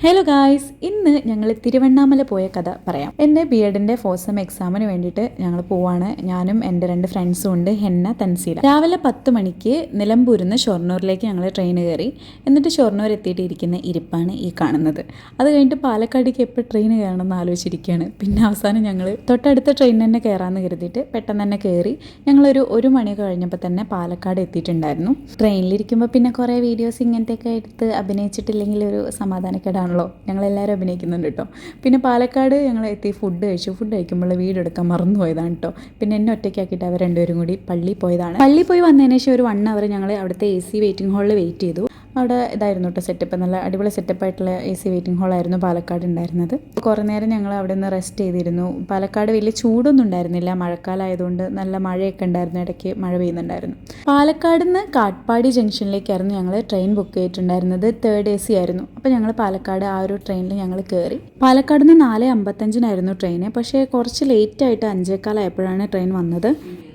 Hello guys, ഇന്ന് ഞങ്ങൾ തിരുവണ്ണാമല പോയ കഥ പറയാം. എൻ്റെ ബി.എഡിൻ്റെ ഫോർത്ത് സെം എക്സാമിന് വേണ്ടിയിട്ട് ഞങ്ങൾ പോവാണ്. ഞാനും എൻ്റെ 2 ഫ്രണ്ട്സും ഉണ്ട്, ഹെന്ന, തൻസീല. രാവിലെ 10 മണിക്ക് നിലമ്പൂരിൽ നിന്ന് ഷൊർണൂരിലേക്ക് ഞങ്ങൾ ട്രെയിൻ കയറി. എന്നിട്ട് ഷൊർണൂർ എത്തിയിട്ട് ഇരിക്കുന്ന ഇരിപ്പാണ് ഈ കാണുന്നത്. അത് കഴിഞ്ഞിട്ട് പാലക്കാടേക്ക് എപ്പോൾ ട്രെയിൻ കയറണമെന്ന് ആലോചിച്ചിരിക്കുകയാണ്. പിന്നെ അവസാനം ഞങ്ങൾ തൊട്ടടുത്ത ട്രെയിൻ തന്നെ കയറാമെന്ന് കരുതിയിട്ട് പെട്ടെന്ന് തന്നെ കയറി. ഞങ്ങളൊരു 1 മണിയൊക്കെ കഴിഞ്ഞപ്പോൾ തന്നെ പാലക്കാട് എത്തിയിട്ടുണ്ടായിരുന്നു. ട്രെയിനിലിരിക്കുമ്പോൾ പിന്നെ കുറേ വീഡിയോസ് ഇങ്ങനത്തെയൊക്കെ എടുത്ത് അഭിനയിച്ചിട്ടില്ലെങ്കിൽ ഒരു സമാധാനക്കേടാണല്ലോ. ഞങ്ങളെല്ലാവരും അഭിനയിക്കുന്നുണ്ട് കേട്ടോ. പിന്നെ പാലക്കാട് ഞങ്ങൾ എത്തി ഫുഡ് കഴിച്ചു. ഫുഡ് കഴിക്കുമ്പോൾ വീഡിയോ എടുക്കാൻ മറന്നു പോയതാണ് കേട്ടോ. പിന്നെ എന്നെ ഒറ്റയ്ക്കാക്കിയിട്ട് അവർ രണ്ടുപേരും കൂടി പള്ളിയിൽ പോയതാണ്. പള്ളിയിൽ പോയി വന്നതിന് ശേഷം ഒരു 1 അവർ ഞങ്ങൾ അവിടുത്തെ AC വെയിറ്റിംഗ് ഹാളിൽ വെയിറ്റ് ചെയ്തു. അവിടെ ഇതായിരുന്നു കേട്ടോ സെറ്റപ്പ്, നല്ല അടിപൊളി സെറ്റപ്പായിട്ടുള്ള AC വെയിറ്റിംഗ് ഹാളായിരുന്നു പാലക്കാട് ഉണ്ടായിരുന്നത്. കുറേ നേരം ഞങ്ങൾ അവിടെ നിന്ന് റെസ്റ്റ് ചെയ്തിരുന്നു. പാലക്കാട് വലിയ ചൂടൊന്നും ഉണ്ടായിരുന്നില്ല, മഴക്കാലമായതുകൊണ്ട് നല്ല മഴയൊക്കെ ഉണ്ടായിരുന്നു, ഇടയ്ക്ക് മഴ പെയ്യുന്നുണ്ടായിരുന്നു. പാലക്കാട് നിന്ന് കാട്ട്പാടി ജംഗ്ഷനിലേക്കായിരുന്നു ഞങ്ങൾ ട്രെയിൻ ബുക്ക് ചെയ്തിട്ടുണ്ടായിരുന്നത്. 3rd AC ആയിരുന്നു. അപ്പോൾ ഞങ്ങൾ പാലക്കാട് ആ ഒരു ട്രെയിനിൽ ഞങ്ങൾ കയറി. പാലക്കാട് നിന്ന് 4:55 ട്രെയിന്. പക്ഷേ കുറച്ച് ലേറ്റായിട്ട് 5:15 ആയപ്പോഴാണ് ട്രെയിൻ വന്നത്.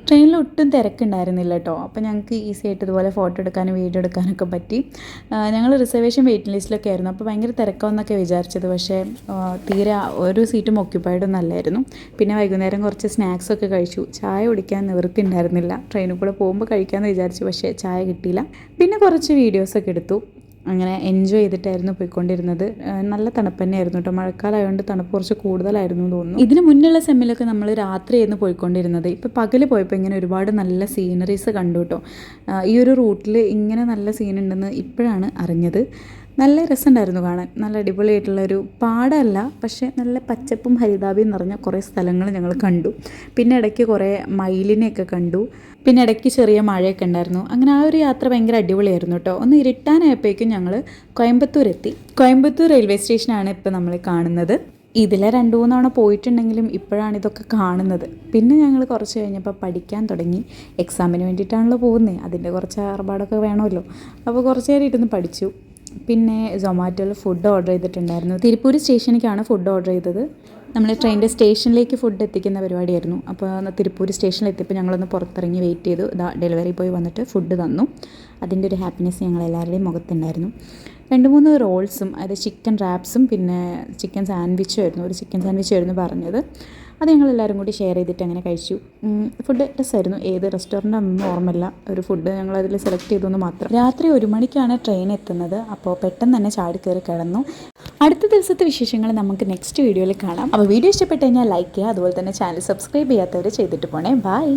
ട്രെയിനിൽ ഒട്ടും തിരക്കുണ്ടായിരുന്നില്ല കേട്ടോ. അപ്പോൾ ഞങ്ങൾക്ക് ഈസി ആയിട്ട് ഇതുപോലെ ഫോട്ടോ എടുക്കാനും വീഡിയോ എടുക്കാനൊക്കെ പറ്റി. ഞങ്ങൾ റിസർവേഷൻ വെയിറ്റിംഗ് ലിസ്റ്റിലൊക്കെ ആയിരുന്നു. അപ്പോൾ ഭയങ്കര തിരക്കാമെന്നൊക്കെ വിചാരിച്ചത്. പക്ഷേ തീരെ ഒരു സീറ്റും ഒക്യുപ്പൈഡ് ഒന്നും അല്ലായിരുന്നു. പിന്നെ വൈകുന്നേരം കുറച്ച് സ്നാക്സൊക്കെ കഴിച്ചു. ചായ കുടിക്കാൻ നിവൃത്തി ഉണ്ടായിരുന്നില്ല. ട്രെയിനിൽ കൂടെ പോകുമ്പോൾ കഴിക്കാമെന്ന് വിചാരിച്ചു, പക്ഷേ ചായ കിട്ടിയില്ല. പിന്നെ കുറച്ച് വീഡിയോസൊക്കെ എടുത്തു. അങ്ങനെ എൻജോയ് ചെയ്തിട്ടായിരുന്നു പോയിക്കൊണ്ടിരുന്നത്. നല്ല തണുപ്പ് തന്നെയായിരുന്നു കേട്ടോ. മഴക്കാലമായതുകൊണ്ട് തണുപ്പ് കുറച്ച് കൂടുതലായിരുന്നു തോന്നുന്നു. ഇതിന് മുന്നുള്ള സെമ്മിലൊക്കെ നമ്മൾ രാത്രിയായിരുന്നു പോയിക്കൊണ്ടിരുന്നത്. ഇപ്പോൾ പകൽ പോയപ്പോൾ ഇങ്ങനെ ഒരുപാട് നല്ല സീനറീസ് കണ്ടു കേട്ടോ. ഈ ഒരു റൂട്ടിൽ ഇങ്ങനെ നല്ല സീൻ ഉണ്ടെന്ന് ഇപ്പോഴാണ് അറിഞ്ഞത്. നല്ല രസമുണ്ടായിരുന്നു കാണാൻ. നല്ല അടിപൊളിയായിട്ടുള്ളൊരു പാടമല്ല, പക്ഷേ നല്ല പച്ചപ്പും ഹരിതാപയും നിറഞ്ഞ കുറേ സ്ഥലങ്ങൾ ഞങ്ങൾ കണ്ടു. പിന്നെ ഇടയ്ക്ക് കുറേ മയിലിനെയൊക്കെ കണ്ടു. പിന്നെ ഇടയ്ക്ക് ചെറിയ മഴയൊക്കെ ഉണ്ടായിരുന്നു. അങ്ങനെ ആ ഒരു യാത്ര ഭയങ്കര അടിപൊളിയായിരുന്നു കേട്ടോ. ഒന്ന് ഇരുട്ടാനായപ്പോഴേക്കും ഞങ്ങൾ കോയമ്പത്തൂർ എത്തി. കോയമ്പത്തൂർ റെയിൽവേ സ്റ്റേഷനാണ് ഇപ്പോൾ നമ്മൾ കാണുന്നത്. ഇതിലെ 2-3 തവണ പോയിട്ടുണ്ടെങ്കിലും ഇപ്പോഴാണ് ഇതൊക്കെ കാണുന്നത്. പിന്നെ ഞങ്ങൾ കുറച്ച് കഴിഞ്ഞപ്പോൾ പഠിക്കാൻ തുടങ്ങി. എക്സാമിന് വേണ്ടിയിട്ടാണല്ലോ പോകുന്നത്, അതിൻ്റെ കുറച്ച് ആർഭാടമൊക്കെ വേണമല്ലോ. അപ്പോൾ കുറച്ച് നേരം ഇരുന്ന് പഠിച്ചു. പിന്നെ സൊമാറ്റോയിൽ ഫുഡ് ഓർഡർ ചെയ്തിട്ടുണ്ടായിരുന്നു. തിരുപ്പൂർ സ്റ്റേഷനിലേക്കാണ് ഫുഡ് ഓർഡർ ചെയ്തത്. നമ്മൾ ട്രെയിനിൻ്റെ സ്റ്റേഷനിലേക്ക് ഫുഡ് എത്തിക്കുന്ന പരിപാടിയായിരുന്നു. അപ്പോൾ തിരുപ്പൂർ സ്റ്റേഷനിലെത്തിയപ്പോൾ ഞങ്ങളൊന്ന് പുറത്തിറങ്ങി വെയിറ്റ് ചെയ്തു. ഡെലിവറി ബോയ് വന്നിട്ട് ഫുഡ് തന്നു. അതിൻ്റെ ഒരു ഹാപ്പിനെസ് ഞങ്ങൾ എല്ലാവരുടെയും മുഖത്തുണ്ടായിരുന്നു. 2-3 റോൾസും, അതായത് ചിക്കൻ റാപ്സും പിന്നെ ചിക്കൻ സാൻഡ്വിച്ചും ആയിരുന്നു. ഒരു ചിക്കൻ സാൻഡ്വിച്ചും ആയിരുന്നു പറഞ്ഞത്. അത് ഞങ്ങളെല്ലാവരും കൂടി ഷെയർ ചെയ്തിട്ട് അങ്ങനെ കഴിച്ചു. ഫുഡ് രസമായിരുന്നു. ഏത് റെസ്റ്റോറൻ്റാണെന്നൊന്നും ഓർമ്മയില്ല. ഒരു ഫുഡ് ഞങ്ങളതിൽ സെലക്ട് ചെയ്തെന്ന് മാത്രം. രാത്രി 1 മണിക്കാണ് ട്രെയിൻ എത്തുന്നത്. അപ്പോൾ പെട്ടെന്ന് തന്നെ ചാടി കയറി കിടന്നു. അടുത്ത ദിവസത്തെ വിശേഷങ്ങൾ നമുക്ക് നെക്സ്റ്റ് വീഡിയോയിൽ കാണാം. അപ്പോൾ വീഡിയോ ഇഷ്ടപ്പെട്ട് കഴിഞ്ഞാൽ ലൈക്ക് ചെയ്യുക. അതുപോലെ തന്നെ ചാനൽ സബ്സ്ക്രൈബ് ചെയ്യാത്തവർ ചെയ്തിട്ട് പോണേ. ബൈ.